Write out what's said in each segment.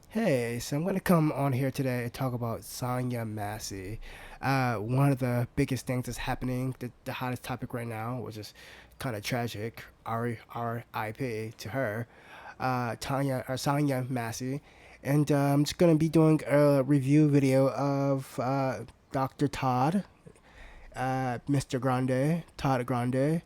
Hey, so I'm going to come on here today and talk about Sonya Massey. One of the biggest things that's happening, the hottest topic right now, which is kind of tragic, R.I.P. to her, Sonya Massey. And I'm just going to be doing a review video of Dr. Todd, Mr. Grande, Todd Grande.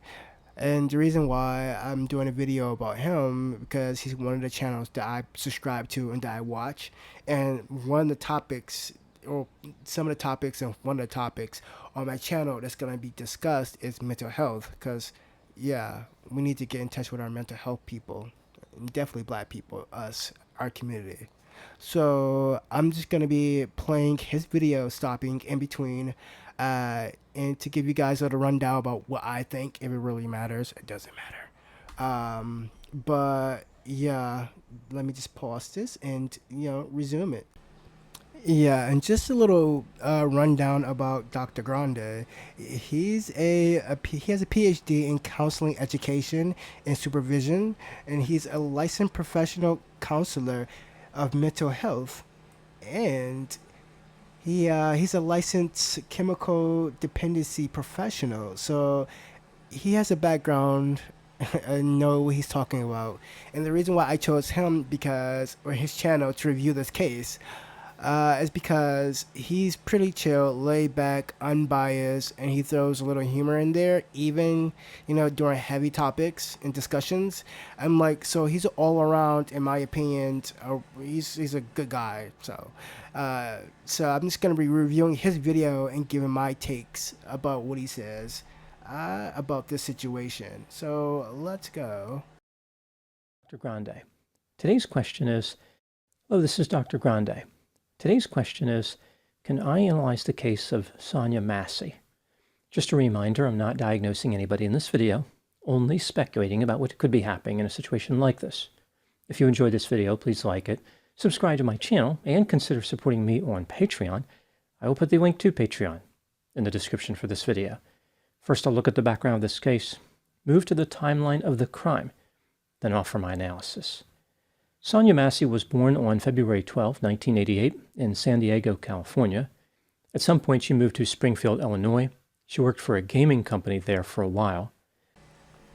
And the reason why I'm doing a video about him because he's one of the channels that I subscribe to and that I watch. And one of the topics, or some of the topics, and one of the topics on my channel that's gonna be discussed is mental health. Because yeah, we need to get in touch with our mental health people, and definitely Black people, us, our community. So I'm just gonna be playing his video, stopping in between, and to give you guys a little rundown about what I think. If it really matters, it doesn't matter. But yeah, let me just pause this and resume it. Yeah, and just a little rundown about Dr. Grande. He has a PhD in counseling education and supervision, and he's a licensed professional counselor of mental health, and he's a licensed chemical dependency professional. So he has a background. I know what he's talking about, and the reason why I chose him because or his channel to review this case is because he's pretty chill, laid back, unbiased, and he throws a little humor in there, even during heavy topics and discussions. I'm like, so he's all around, in my opinion. He's a good guy. So I'm just gonna be reviewing his video and giving my takes about what he says about this situation. So let's go. Dr. Grande. Today's question is, hello, this is Dr. Grande. Today's question is, can I analyze the case of Sonya Massey? Just a reminder, I'm not diagnosing anybody in this video, only speculating about what could be happening in a situation like this. If you enjoyed this video, please like it, subscribe to my channel, and consider supporting me on Patreon. I will put the link to Patreon in the description for this video. First, I'll look at the background of this case, move to the timeline of the crime, then offer my analysis. Sonya Massey was born on February 12, 1988, in San Diego, California. At some point, she moved to Springfield, Illinois. She worked for a gaming company there for a while.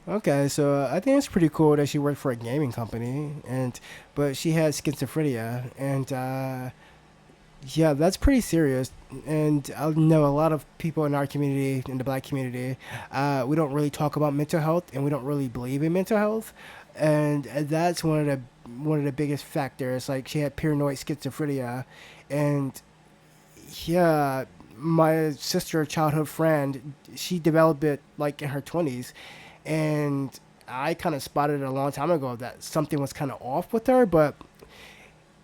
Okay, so I think it's pretty cool that she worked for a gaming company, but she had schizophrenia, and yeah, that's pretty serious. And I know a lot of people in our community, in the Black community, we don't really talk about mental health, and we don't really believe in mental health, and that's one of the biggest factors. Like she had paranoid schizophrenia, and yeah, my sister, childhood friend, she developed it like in her 20s, and I kind of spotted it a long time ago that something was kind of off with her, but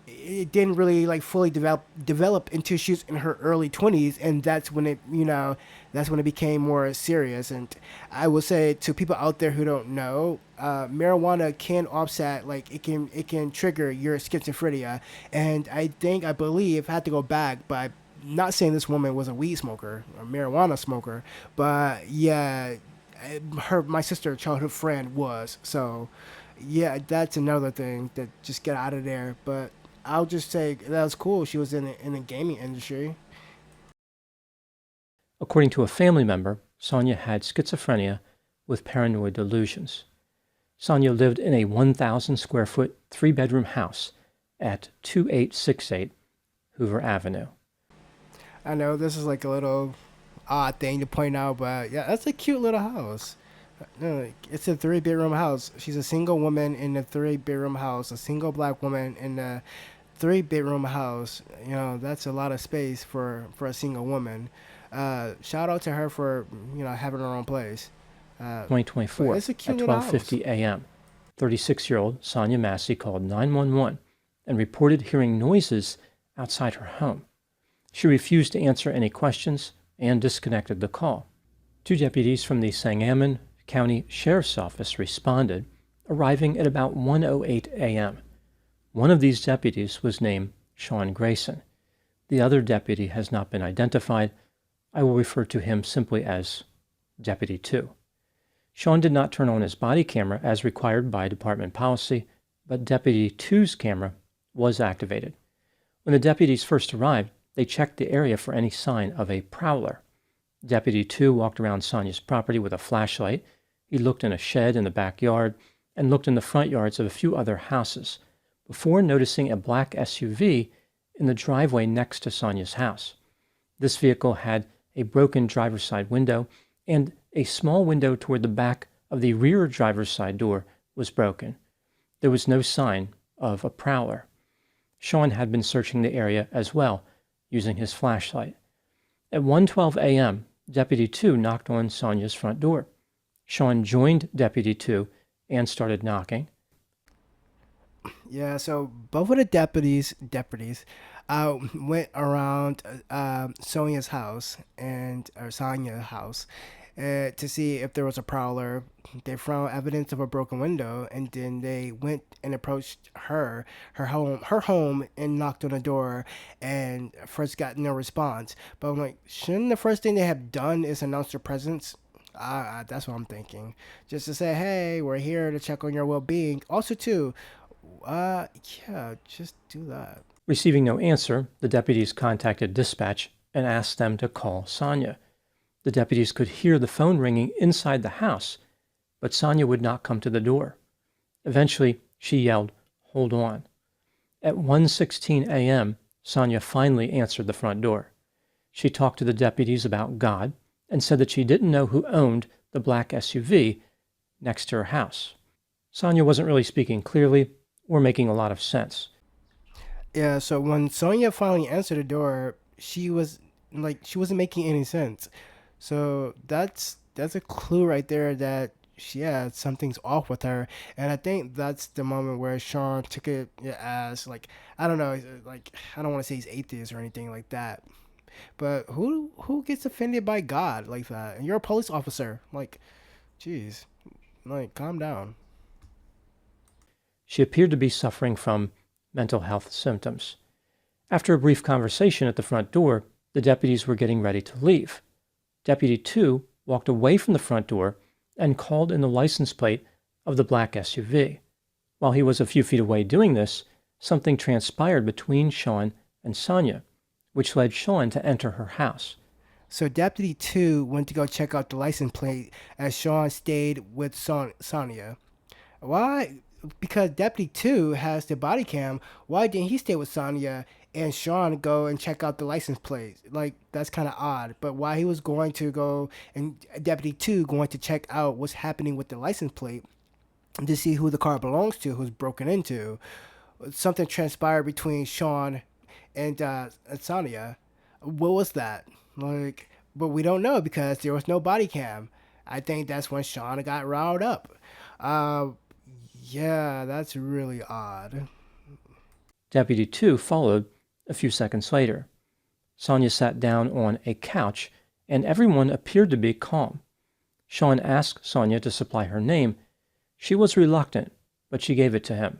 it didn't really like fully develop until she was in her early 20s, and that's when it became more serious. And I will say to people out there who don't know, marijuana can offset, like it can trigger your schizophrenia. And I believe I had to go back, but I'm not saying this woman was a weed smoker or marijuana smoker, but yeah, my sister childhood friend was. So yeah, that's another thing that just get out of there. But I'll just say that was cool. She was in the gaming industry. According to a family member, Sonya had schizophrenia with paranoid delusions. Sonya lived in a 1,000 square foot, 3-bedroom house at 2868 Hoover Avenue. I know this is like a little odd thing to point out, but yeah, that's a cute little house. No, it's a 3-bedroom house. She's a single woman in a 3-bedroom house, a single Black woman in a 3-bedroom house. That's a lot of space for a single woman. Shout out to her for having her own place. But 2024 it's a at cute little house. 12:50 a.m. 36-year-old Sonya Massey called 911 and reported hearing noises outside her home. She refused to answer any questions and disconnected the call. 2 deputies from the Sangamon County Sheriff's Office responded, arriving at about 1:08 a.m. One of these deputies was named Sean Grayson. The other deputy has not been identified. I will refer to him simply as Deputy 2. Sean did not turn on his body camera as required by department policy, but Deputy 2's camera was activated. When the deputies first arrived, they checked the area for any sign of a prowler. Deputy 2 walked around Sonya's property with a flashlight. He looked in a shed in the backyard and looked in the front yards of a few other houses before noticing a black SUV in the driveway next to Sonya's house. This vehicle had a broken driver's side window, and a small window toward the back of the rear driver's side door was broken. There was no sign of a prowler. Sean had been searching the area as well, using his flashlight. At 1:12 a.m., Deputy 2 knocked on Sonya's front door. Sean joined Deputy 2 and started knocking. Yeah, so both of the deputies went around Sonya's house or Sonya's house to see if there was a prowler. They found evidence of a broken window, and then they went and approached her home, and knocked on the door, and first got no response. But I'm like, shouldn't the first thing they have done is announce their presence? That's what I'm thinking. Just to say, hey, we're here to check on your well-being. Also, too, yeah, just do that. Receiving no answer, the deputies contacted dispatch and asked them to call Sonya. The deputies could hear the phone ringing inside the house, but Sonya would not come to the door. Eventually, she yelled, "Hold on." At 1:16 a.m., Sonya finally answered the front door. She talked to the deputies about God and said that she didn't know who owned the black SUV next to her house. Sonya wasn't really speaking clearly or making a lot of sense. Yeah, so when Sonya finally answered the door, she wasn't making any sense. So that's a clue right there that something's off with her, and I think that's the moment where Sean took it as like, I don't know, like, I don't want to say he's atheist or anything like that, but who gets offended by God like that? And you're a police officer, like, jeez, like, calm down. She appeared to be suffering from mental health symptoms. After a brief conversation at the front door, the deputies were getting ready to leave. Deputy 2 walked away from the front door and called in the license plate of the black SUV. While he was a few feet away doing this, something transpired between Sean and Sonya, which led Sean to enter her house. So Deputy 2 went to go check out the license plate as Sean stayed with Sonya. Why? Because Deputy 2 has the body cam. Why didn't he stay with Sonya and Sean go and check out the license plate? Like, that's kind of odd. But why he was going to go and Deputy 2 going to check out what's happening with the license plate to see who the car belongs to, who's broken into. Something transpired between Sean and Sonya. What was that? Like, but we don't know because there was no body cam. I think that's when Sean got riled up. Yeah, that's really odd. Deputy 2 followed a few seconds later. Sonya sat down on a couch, and everyone appeared to be calm. Sean asked Sonya to supply her name. She was reluctant, but she gave it to him.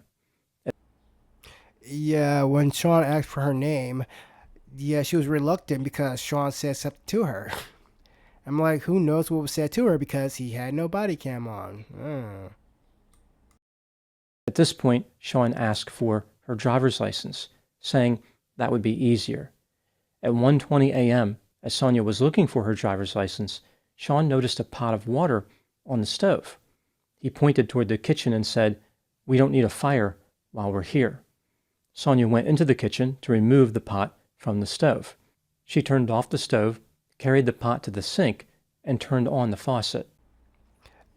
Yeah, when Sean asked for her name, yeah, she was reluctant because Sean said something to her. I'm like, who knows what was said to her because he had no body cam on. At this point, Sean asked for her driver's license, saying that would be easier. At 1:20 a.m., as Sonya was looking for her driver's license, Sean noticed a pot of water on the stove. He pointed toward the kitchen and said, "We don't need a fire while we're here." Sonya went into the kitchen to remove the pot from the stove. She turned off the stove, carried the pot to the sink, and turned on the faucet.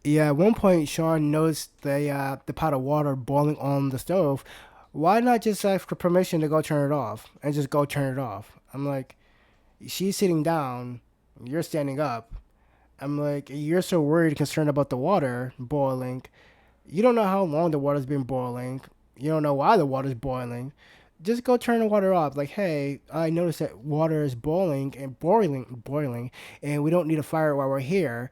Yeah, at one point, Sean noticed the pot of water boiling on the stove. Why not just ask for permission to go turn it off and just go turn it off? I'm like, she's sitting down, you're standing up. I'm like, you're so worried and concerned about the water boiling. You don't know how long the water's been boiling. You don't know why the water's boiling. Just go turn the water off. Like, hey, I noticed that water is boiling, and we don't need a fire while we're here.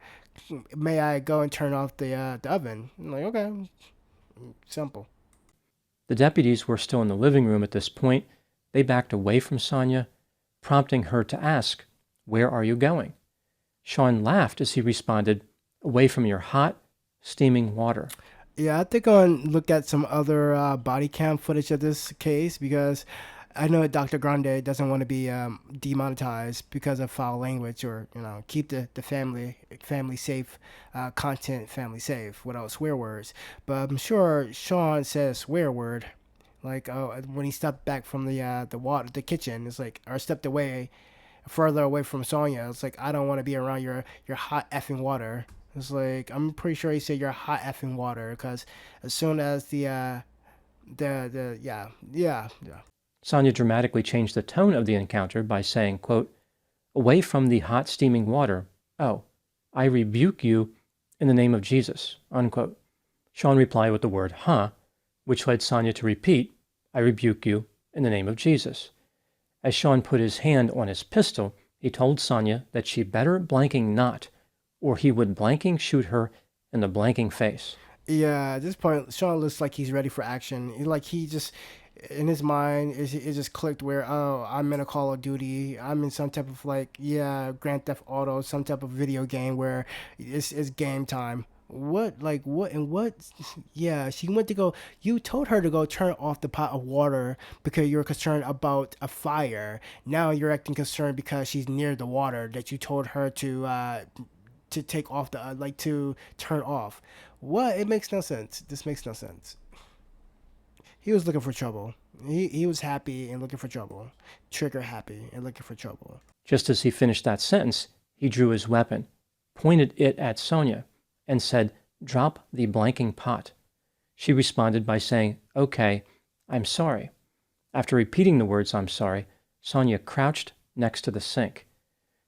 May I go and turn off the oven? I'm like, okay, simple. The deputies were still in the living room at this point. They backed away from Sonya, prompting her to ask, "Where are you going?" Sean laughed as he responded, "Away from your hot, steaming water." Yeah, I think I'll look at some other body cam footage of this case because I know Dr. Grande doesn't want to be demonetized because of foul language or keep the family safe, content family safe without swear words. But I'm sure Sean says swear word like when he stepped back from the kitchen. It's like or stepped away further away from Sonya. It's like I don't want to be around your hot effing water. It's like I'm pretty sure he said your hot effing water because as soon as the yeah. Sonya dramatically changed the tone of the encounter by saying, quote, "Away from the hot steaming water. Oh, I rebuke you in the name of Jesus," unquote. Sean replied with the word huh, which led Sonya to repeat, "I rebuke you in the name of Jesus." As Sean put his hand on his pistol, he told Sonya that she better blanking not, or he would blanking shoot her in the blanking face. Yeah, at this point, Sean looks like he's ready for action. He just, in his mind, it just clicked where, oh, I'm in a Call of Duty. I'm in some type of Grand Theft Auto, some type of video game where it's game time. What? Yeah, she went to go. You told her to go turn off the pot of water because you're concerned about a fire. Now you're acting concerned because she's near the water that you told her to take off to turn off. What? It makes no sense. This makes no sense. He was looking for trouble. He was happy and looking for trouble. Trigger happy and looking for trouble. Just as he finished that sentence, he drew his weapon, pointed it at Sonya, and said, "Drop the blanking pot." She responded by saying, "Okay, I'm sorry." After repeating the words, "I'm sorry," Sonya crouched next to the sink.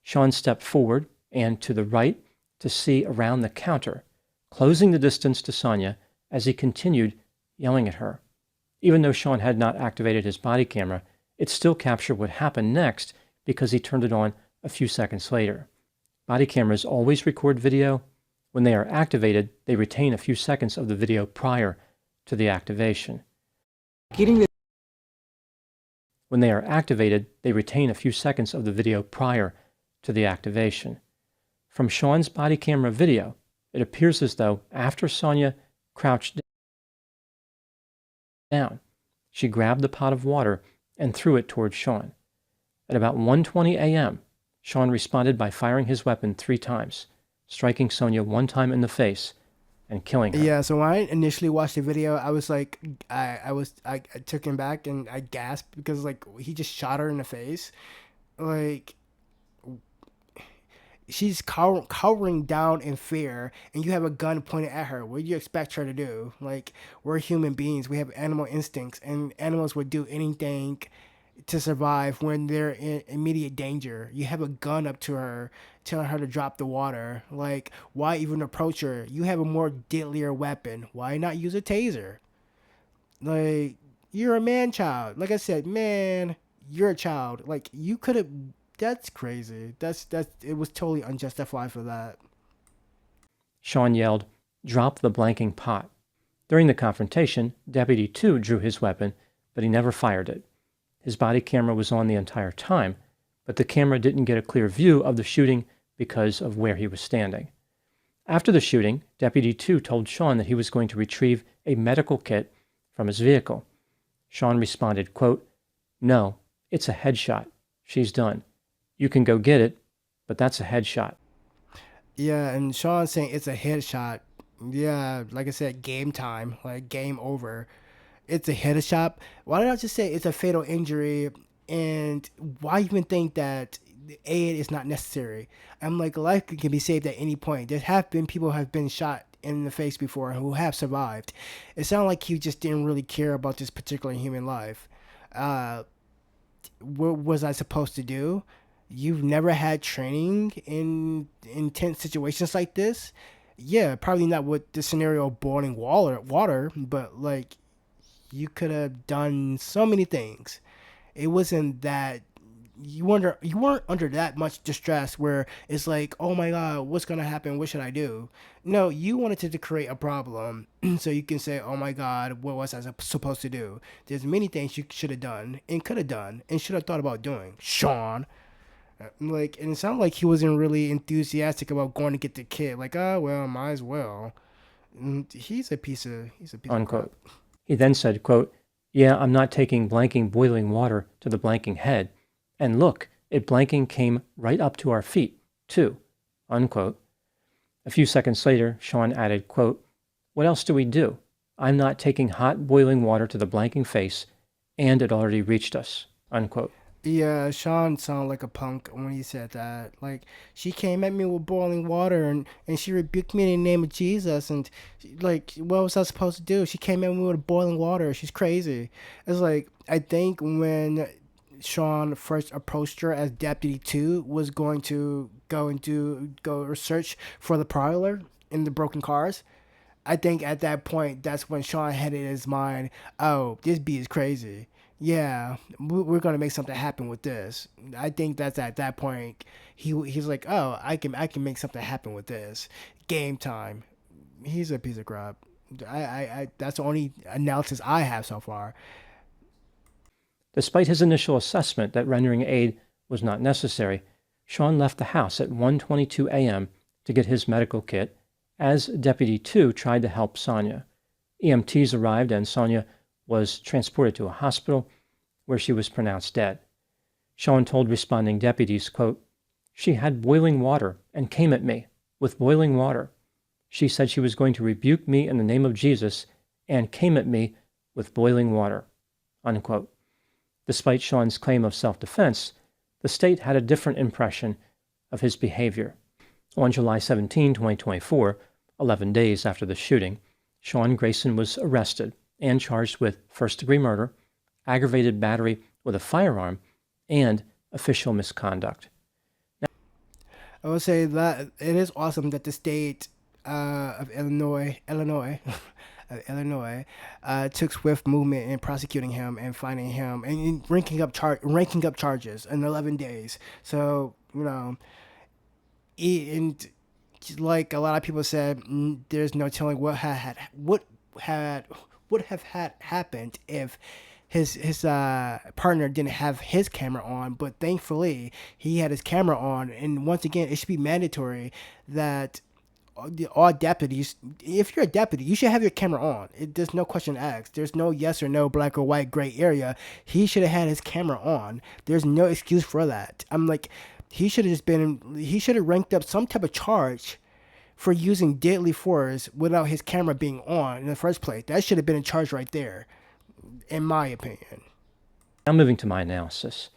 Sean stepped forward and to the right to see around the counter, closing the distance to Sonya as he continued yelling at her. Even though Sean had not activated his body camera, it still captured what happened next because he turned it on a few seconds later. Body cameras always record video. When they are activated, they retain a few seconds of the video prior to the activation. When they are activated, they retain a few seconds of the video prior to the activation. From Sean's body camera video, it appears as though after Sonya crouched down, she grabbed the pot of water and threw it towards Sean. At about 1:20 a.m., Sean responded by firing his weapon 3 times, striking Sonya 1 time in the face and killing her. Yeah, so when I initially watched the video, I was like, I took him back and I gasped because he just shot her in the face. Like she's cowering down in fear and you have a gun pointed at her. What do you expect her to do? Like, we're human beings, we have animal instincts, and animals would do anything to survive when they're in immediate danger. You have a gun up to her telling her to drop the water. Like, why even approach her? You have a more deadlier weapon. Why not use a taser? Like, you're a man child. Like I said, man, you're a child. Like, you could have. That's crazy. That's it was totally unjustified for that. Sean yelled, "Drop the blanking pot." During the confrontation, Deputy 2 drew his weapon, but he never fired it. His body camera was on the entire time, but the camera didn't get a clear view of the shooting because of where he was standing. After the shooting, Deputy 2 told Sean that he was going to retrieve a medical kit from his vehicle. Sean responded, quote, "No, it's a headshot. She's done. You can go get it, but that's a headshot." Yeah, and Sean saying it's a headshot. Yeah, like I said, game time, like game over. It's a headshot. Why did I just say it's a fatal injury? And why even think that aid is not necessary? I'm like, life can be saved at any point. There have been people who have been shot in the face before who have survived. It sounded like he just didn't really care about this particular human life. Uh, what was I supposed to do? You've never had training in intense situations like this? Yeah, probably not with the scenario of boiling water, but like you could have done so many things. It wasn't that you weren't under that much distress where it's like, oh my god, what's gonna happen? What should I do? No, you wanted to create a problem so you can say, oh my god, what was I supposed to do? There's many things you should have done and could have done and should have thought about doing, Sean. Like, and it sounded like he wasn't really enthusiastic about going to get the kid. Like, oh well, might as well. He's a piece of unquote. crap. He then said, quote, yeah, I'm not taking blanking boiling water to the blanking head. And look, it blanking came right up to our feet, too, unquote. A few seconds later, Sean added, quote, what else do we do? I'm not taking hot boiling water to the blanking face, and it already reached us, unquote. Yeah, Sean sounded like a punk when he said that. Like, she came at me with boiling water and she rebuked me in the name of Jesus. And, like, what was I supposed to do? She came at me with boiling water. She's crazy. It's like, I think when Sean first approached her as Deputy 2 was going to go research for the prowler in the broken cars. I think at that point, that's when Sean had in his mind, oh, this bee is crazy. Yeah, we're gonna make something happen with this. I think that's at that point he's like, oh, I can make something happen with this. Game time. He's a piece of crap. I that's the only analysis I have so far. Despite his initial assessment that rendering aid was not necessary, Sean left the house at 1:22 a.m. to get his medical kit as Deputy 2 tried to help Sonya. EMTs arrived and Sonya was transported to a hospital where she was pronounced dead. Sean told responding deputies, quote, she had boiling water and came at me with boiling water. She said she was going to rebuke me in the name of Jesus and came at me with boiling water, unquote. Despite Sean's claim of self-defense, the state had a different impression of his behavior. On July 17, 2024, 11 days after the shooting, Sean Grayson was arrested and charged with first-degree murder, aggravated battery with a firearm, and official misconduct. I would say that it is awesome that the state of Illinois, took swift movement in prosecuting him and finding him and ranking up charges in 11 days. So and like a lot of people said, there's no telling what had would have had happened if his partner didn't have his camera on, but thankfully he had his camera on. And once again, it should be mandatory that all deputies, if you're a deputy, you should have your camera on. There's no question asked. There's no yes or no, black or white, gray area. He should have had his camera on. There's no excuse for that. I'm like, he should have ranked up some type of charge for using deadly force without his camera being on in the first place. That should have been a charge right there, in my opinion. Now moving to my analysis.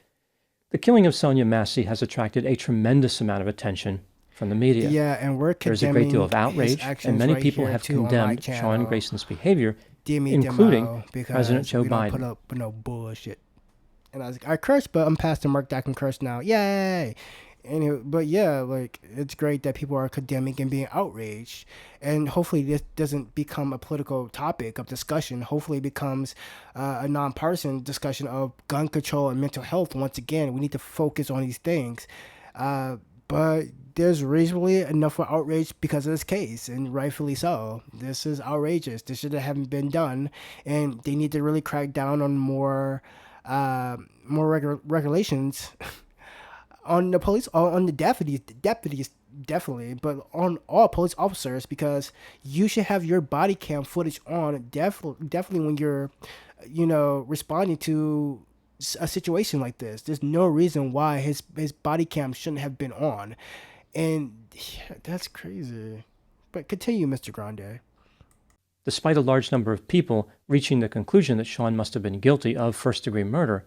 The killing of Sonya Massey has attracted a tremendous amount of attention from the media. Yeah, and we're There's a condemning great deal of outrage, and many people have condemned Sean Grayson's behavior, including President Joe Biden. Put up with no bullshit. And I was like, I curse, but I'm past the mark that I can curse now. Yay! Anyway, but yeah, like, it's great that people are condemning and being outraged, and hopefully this doesn't become a political topic of discussion. Hopefully it becomes a nonpartisan discussion of gun control and mental health. Once again, we need to focus on these things, but there's reasonably enough for outrage because of this case, and rightfully so. This is outrageous. This should have been done, and they need to really crack down on more regulations on the police, on the deputies definitely, but on all police officers, because you should have your body cam footage on definitely when you're, responding to a situation like this. There's no reason why his body cam shouldn't have been on, and yeah, that's crazy. But continue, Mr. Grande. Despite a large number of people reaching the conclusion that Sean must have been guilty of first-degree murder,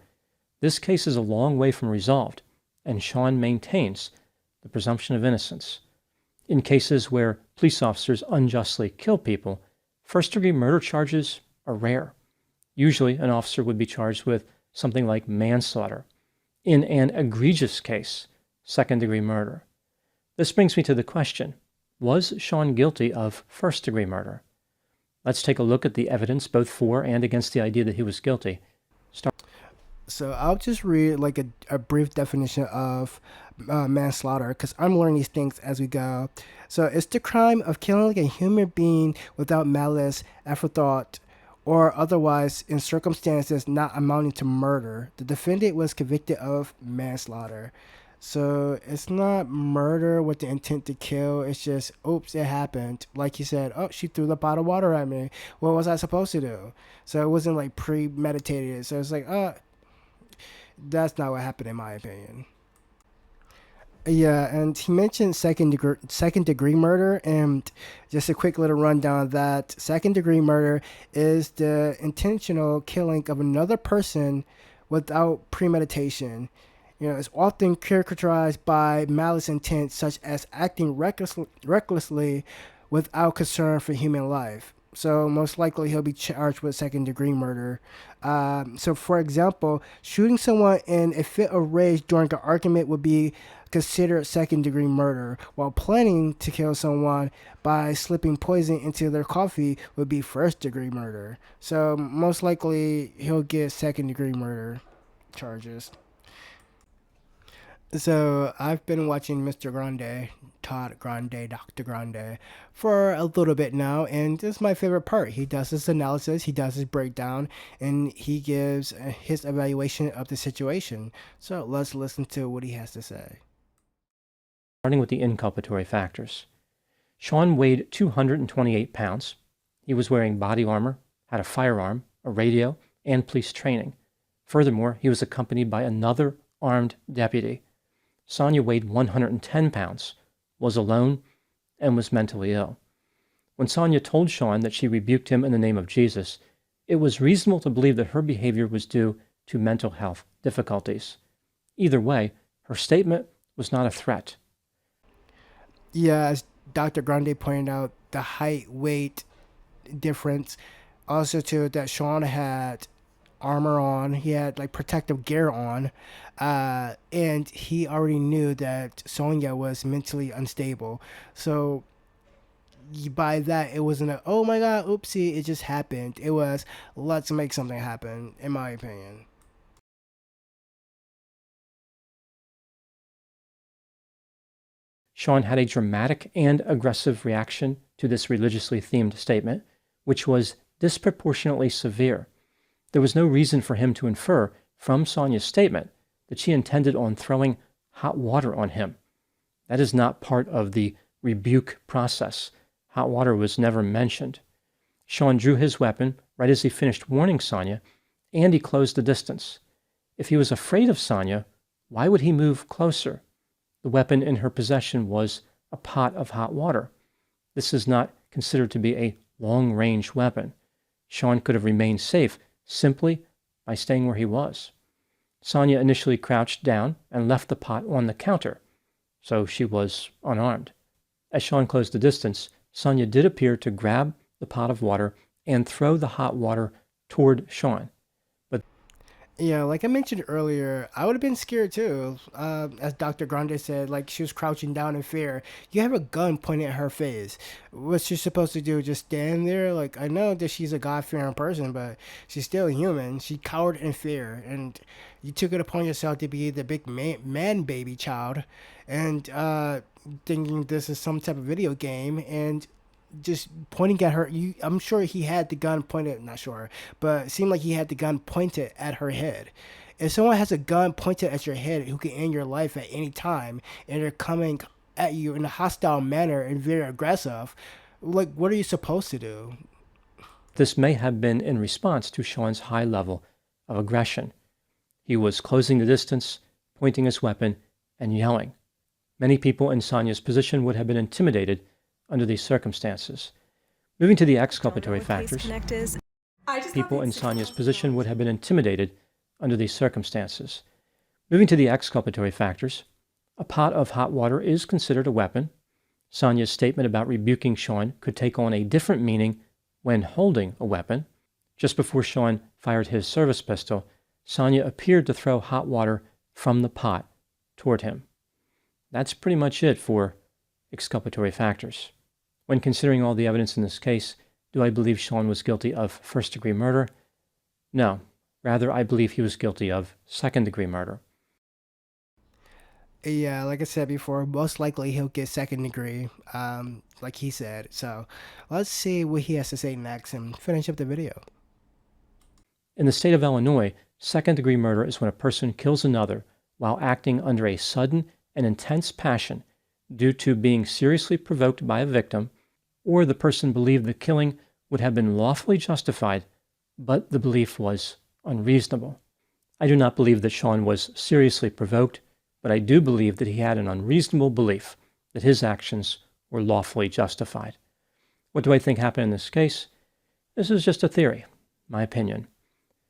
this case is a long way from resolved, and Sean maintains the presumption of innocence. In cases where police officers unjustly kill people, first-degree murder charges are rare. Usually, an officer would be charged with something like manslaughter. In an egregious case, second-degree murder. This brings me to the question, was Sean guilty of first-degree murder? Let's take a look at the evidence both for and against the idea that he was guilty. So I'll just read like a brief definition of manslaughter, because I'm learning these things as we go. So it's the crime of killing a human being without malice, aforethought, or otherwise in circumstances not amounting to murder. The defendant was convicted of manslaughter. So it's not murder with the intent to kill. It's just, oops, it happened. Like you said, oh, she threw the pot of water at me. What was I supposed to do? So it wasn't like premeditated. So it's like, that's not what happened in my opinion. Yeah, and he mentioned second degree murder, and just a quick little rundown of that. Second degree murder is the intentional killing of another person without premeditation. It's often characterized by malice intent, such as acting recklessly without concern for human life. So most likely he'll be charged with second degree murder. So for example, shooting someone in a fit of rage during an argument would be considered second degree murder, while planning to kill someone by slipping poison into their coffee would be first degree murder. So most likely he'll get second degree murder charges. So I've been watching Mr. Grande, Todd Grande, Dr. Grande, for a little bit now, and this is my favorite part. He does his analysis, he does his breakdown, and he gives his evaluation of the situation. So let's listen to what he has to say. Starting with the inculpatory factors. Sean weighed 228 pounds. He was wearing body armor, had a firearm, a radio, and police training. Furthermore, he was accompanied by another armed deputy. Sonya weighed 110 pounds, was alone, and was mentally ill. When Sonya told Sean that she rebuked him in the name of Jesus, it was reasonable to believe that her behavior was due to mental health difficulties. Either way, her statement was not a threat. Yeah, as Dr. Grande pointed out, the height weight difference. Also, too, that Sean had armor on, he had like protective gear on, and he already knew that Sonya was mentally unstable. So by that, it wasn't a oh my god, oopsie, it just happened. It was let's make something happen, in my opinion. Sean had a dramatic and aggressive reaction to this religiously themed statement, which was disproportionately severe. There was no reason for him to infer from Sonya's statement that she intended on throwing hot water on him. That is not part of the rebuke process. Hot water was never mentioned. Sean drew his weapon right as he finished warning Sonya, and he closed the distance. If he was afraid of Sonya, why would he move closer? The weapon in her possession was a pot of hot water. This is not considered to be a long-range weapon. Sean could have remained safe simply by staying where he was. Sonya initially crouched down and left the pot on the counter, so she was unarmed. As Sean closed the distance, Sonya did appear to grab the pot of water and throw the hot water toward Sean. Yeah, like I mentioned earlier, I would have been scared too. As Dr. Grande said, like she was crouching down in fear. You have a gun pointed at her face. What's she supposed to do? Just stand there? Like I know that she's a God-fearing person, but she's still human. She cowered in fear, and you took it upon yourself to be the big man baby child, and thinking this is some type of video game, and just pointing at her. I'm sure he had the gun pointed. Not sure, but it seemed like he had the gun pointed at her head. If someone has a gun pointed at your head who can end your life at any time, and they're coming at you in a hostile manner and very aggressive, like what are you supposed to do? This may have been in response to Sean's high level of aggression. He was closing the distance, pointing his weapon, and yelling. Many people in Sonya's position would have been intimidated under these circumstances. Moving to the exculpatory factors, people in Sonya's position would have been intimidated under these circumstances. Moving to the exculpatory factors, a pot of hot water is considered a weapon. Sonya's statement about rebuking Sean could take on a different meaning when holding a weapon. Just before Sean fired his service pistol, Sonya appeared to throw hot water from the pot toward him. That's pretty much it for exculpatory factors. When considering all the evidence in this case, do I believe Sean was guilty of first-degree murder? No. Rather, I believe he was guilty of second-degree murder. Yeah, like I said before, most likely he'll get second degree, like he said. So let's see what he has to say next and finish up the video. In the state of Illinois, second-degree murder is when a person kills another while acting under a sudden and intense passion due to being seriously provoked by a victim, or the person believed the killing would have been lawfully justified, but the belief was unreasonable. I do not believe that Sean was seriously provoked, but I do believe that he had an unreasonable belief that his actions were lawfully justified. What do I think happened in this case? This is just a theory, my opinion.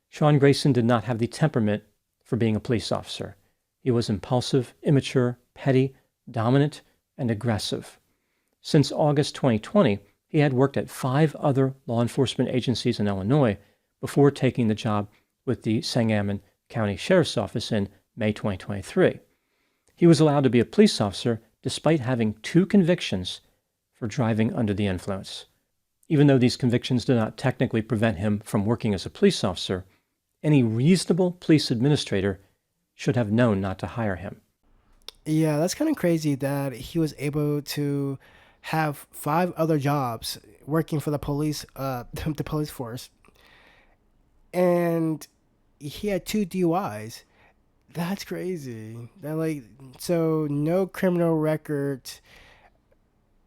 Sean Grayson did not have the temperament for being a police officer. He was impulsive, immature, petty, dominant, and aggressive. Since August 2020, he had worked at 5 other law enforcement agencies in Illinois before taking the job with the Sangamon County Sheriff's Office in May 2023. He was allowed to be a police officer despite having 2 convictions for driving under the influence. Even though these convictions did not technically prevent him from working as a police officer, any reasonable police administrator should have known not to hire him. Yeah, that's kind of crazy that he was able to have 5 other jobs working for the police, the police force, and he had 2 DUIs. That's crazy. That like so no criminal record.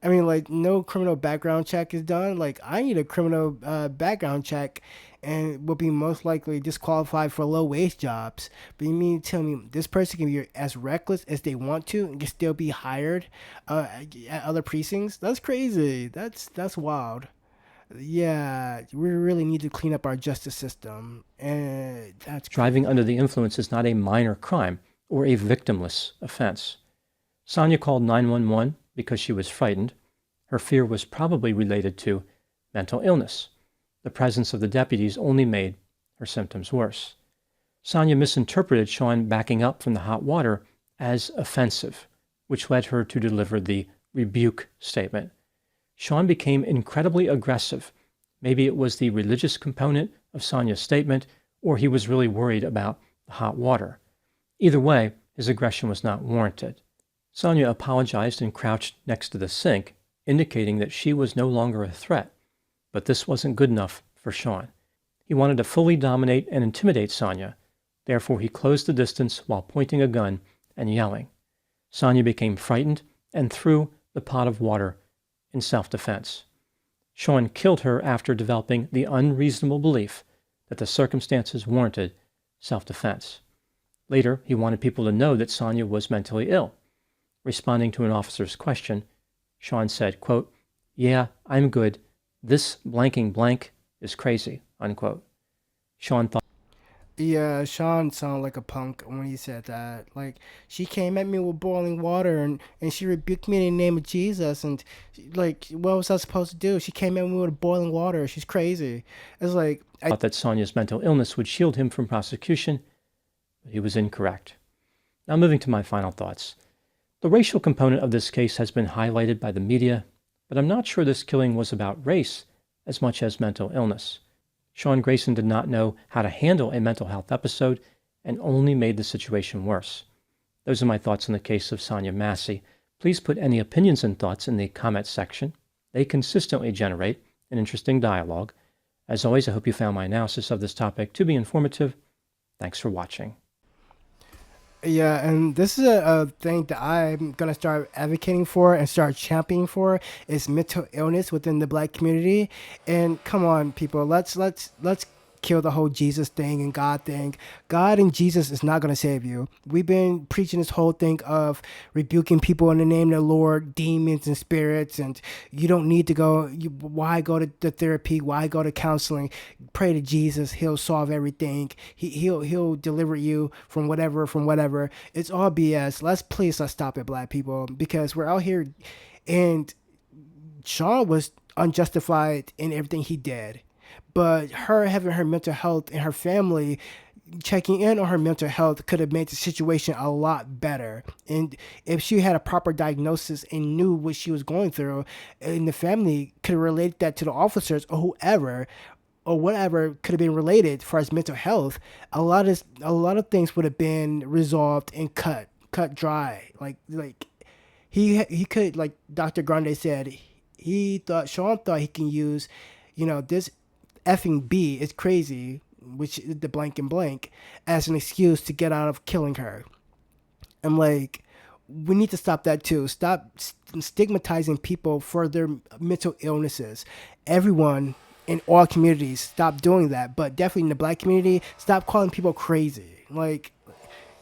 I mean, like no criminal background check is done. Like I need a criminal background check, and will be most likely disqualified for low wage jobs. But you mean to tell me this person can be as reckless as they want to and can still be hired at other precincts? That's crazy. That's wild. Yeah, we really need to clean up our justice system, and that's Driving crazy. under the influence is not a minor crime or a victimless offense. Sonya called 911 because she was frightened. Her fear was probably related to mental illness. The presence of the deputies only made her symptoms worse. Sonya misinterpreted Sean backing up from the hot water as offensive, which led her to deliver the rebuke statement. Sean became incredibly aggressive. Maybe it was the religious component of Sonia's statement, or he was really worried about the hot water. Either way, his aggression was not warranted. Sonya apologized and crouched next to the sink, indicating that she was no longer a threat. But this wasn't good enough for Sean. He wanted to fully dominate and intimidate Sonya. Therefore, he closed the distance while pointing a gun and yelling. Sonya became frightened and threw the pot of water in self-defense. Sean killed her after developing the unreasonable belief that the circumstances warranted self-defense. Later, he wanted people to know that Sonya was mentally ill. Responding to an officer's question, Sean said, quote, "Yeah, I'm good. This blanking blank is crazy," unquote. Sean thought Yeah, Sean sounded like a punk when he said that. Like, she came at me with boiling water and she rebuked me in the name of Jesus. And, like, what was I supposed to do? She came at me with boiling water. She's crazy. It's like, that Sonya's mental illness would shield him from prosecution, but he was incorrect. Now moving to my final thoughts. The racial component of this case has been highlighted by the media, but I'm not sure this killing was about race as much as mental illness. Sean Grayson did not know how to handle a mental health episode and only made the situation worse. Those are my thoughts on the case of Sonya Massey. Please put any opinions and thoughts in the comments section. They consistently generate an interesting dialogue. As always, I hope you found my analysis of this topic to be informative. Thanks for watching. yeah, and this is a thing that I'm gonna start advocating for and start championing for is mental illness within the black community. And come on, people, let's kill the whole Jesus thing and God thing. God and Jesus is not gonna save you. We've been preaching this whole thing of rebuking people in the name of the Lord, demons and spirits, and you don't need to go. Why go to the therapy? Why go to counseling? Pray to Jesus. He'll solve everything. He'll deliver you from whatever. It's all BS. Let's stop it, black people, because we're out here, and Sean was unjustified in everything he did. But her having her mental health and her family checking in on her mental health could have made the situation a lot better. And if she had a proper diagnosis and knew what she was going through, and the family could have related that to the officers or whoever or whatever could have been related as far as mental health, a lot of things would have been resolved and cut dry. Like he could, like Dr. Grande said, Sean thought he can use, this effing B is crazy, which is the blank and blank, as an excuse to get out of killing her. And like, we need to stop that too. Stop stigmatizing people for their mental illnesses. Everyone in all communities, stop doing that. But definitely in the black community, stop calling people crazy. Like,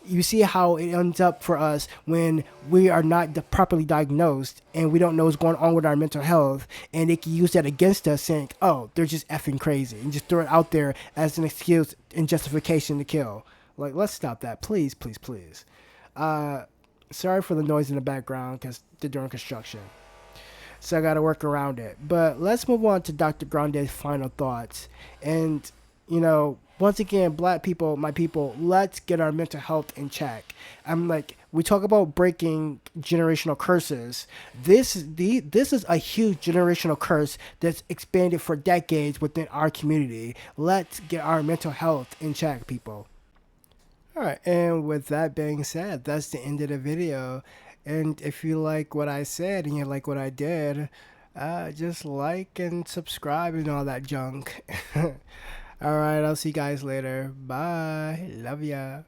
you see how it ends up for us when we are not properly diagnosed and we don't know what's going on with our mental health, and they can use that against us, saying, oh, they're just effing crazy, and just throw it out there as an excuse and justification to kill. Like, let's stop that, please, please, please. Sorry for the noise in the background because they're doing construction, so I gotta work around it. But let's move on to Dr. Grande's final thoughts. And, once again, black people, my people, let's get our mental health in check. I'm like, we talk about breaking generational curses. This is a huge generational curse that's expanded for decades within our community. Let's get our mental health in check, people. All right, and with that being said, that's the end of the video. And if you like what I said and you like what I did, just like and subscribe and all that junk. All right, I'll see you guys later. Bye. Love ya.